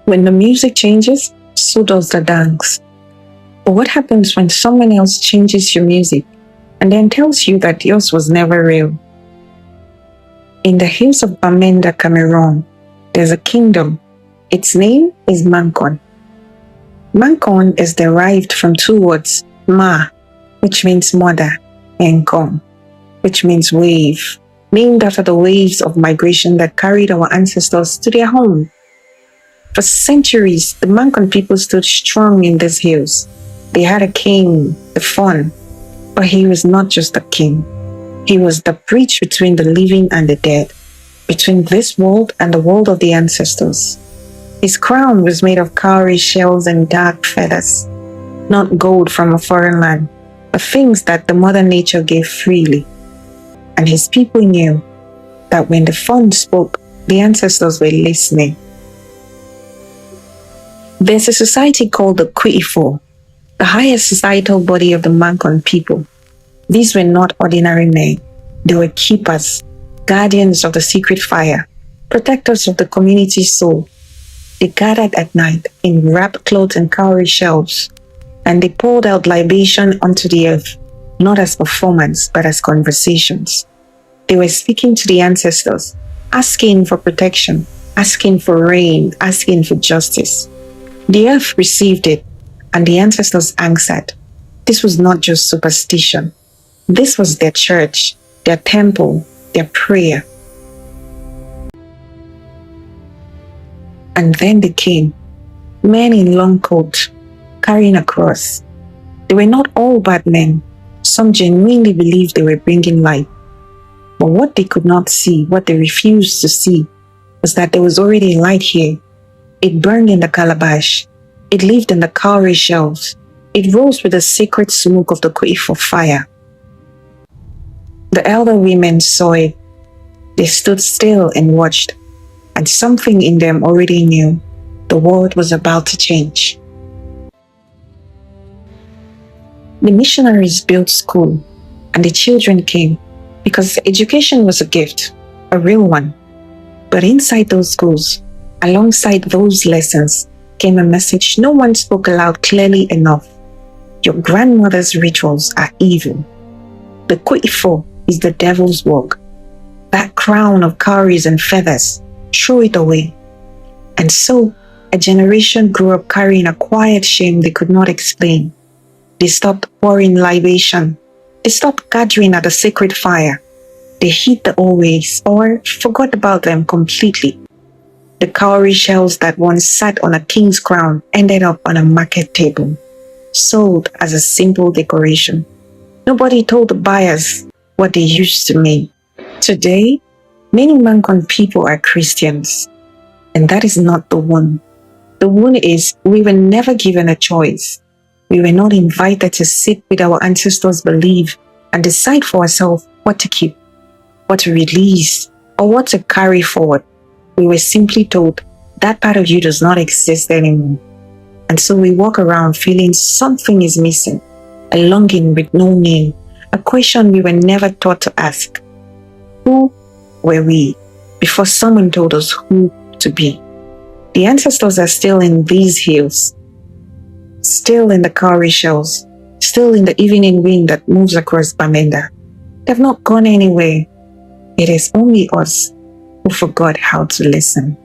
When the music changes, so does the dance. But what happens when someone else changes your music and then tells you that yours was never real? In the hills of Bamenda, Cameroon, there's a kingdom. Its name is Mankon. Mankon is derived from two words, Ma, which means mother, and Kon, which means wave, named after the waves of migration that carried our ancestors to their home. For centuries, the Mankon people stood strong in these hills. They had a king, the Fon, but he was not just a king. He was the bridge between the living and the dead, between this world and the world of the ancestors. His crown was made of cowrie shells and dark feathers, not gold from a foreign land, but things that the Mother Nature gave freely. And his people knew that when the Fon spoke, the ancestors were listening. There's a society called the Kuifo, the highest societal body of the Mankon people. These were not ordinary men. They were keepers, guardians of the secret fire, protectors of the community's soul. They gathered at night in wrapped clothes and cowrie shells, and they poured out libation onto the earth, not as performance, but as conversations. They were speaking to the ancestors, asking for protection, asking for rain, asking for justice. The earth received it, and the ancestors answered. This was not just superstition. This was their church, their temple, their prayer. And then they came, men in long coats, carrying a cross. They were not all bad men. Some genuinely believed they were bringing light. But what they could not see, what they refused to see, was that there was already light here. It burned in the calabash. It lived in the cowrie shells. It rose with the sacred smoke of the Kuifo fire. The elder women saw it. They stood still and watched, and something in them already knew the world was about to change. The missionaries built school, and the children came because education was a gift, a real one. But inside those schools, alongside those lessons, came a message no one spoke aloud clearly enough. Your grandmother's rituals are evil. The Kuifo is the devil's work. That crown of cowries and feathers, throw it away. And so, a generation grew up carrying a quiet shame they could not explain. They stopped pouring libation. They stopped gathering at the sacred fire. They hid the old ways or forgot about them completely. The cowrie shells that once sat on a king's crown ended up on a market table, sold as a simple decoration. Nobody told the buyers what they used to mean. Today, many Mankon people are Christians, and that is not the wound. The wound is we were never given a choice. We were not invited to sit with our ancestors' belief and decide for ourselves what to keep, what to release, or what to carry forward. We were simply told that part of you does not exist anymore. And so we walk around feeling something is missing, a longing with no name, a question we were never taught to ask. Who were we before someone told us who to be? The ancestors are still in these hills, still in the cowrie shells, still in the evening wind that moves across Bamenda. They've not gone anywhere. It is only us who forgot how to listen.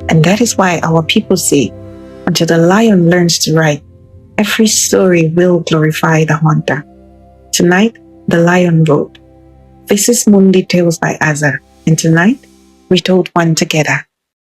And that is why our people say, until the lion learns to write, every story will glorify the hunter. Tonight, the lion wrote. This is Mundi Tales by Azar, and tonight, we told one together.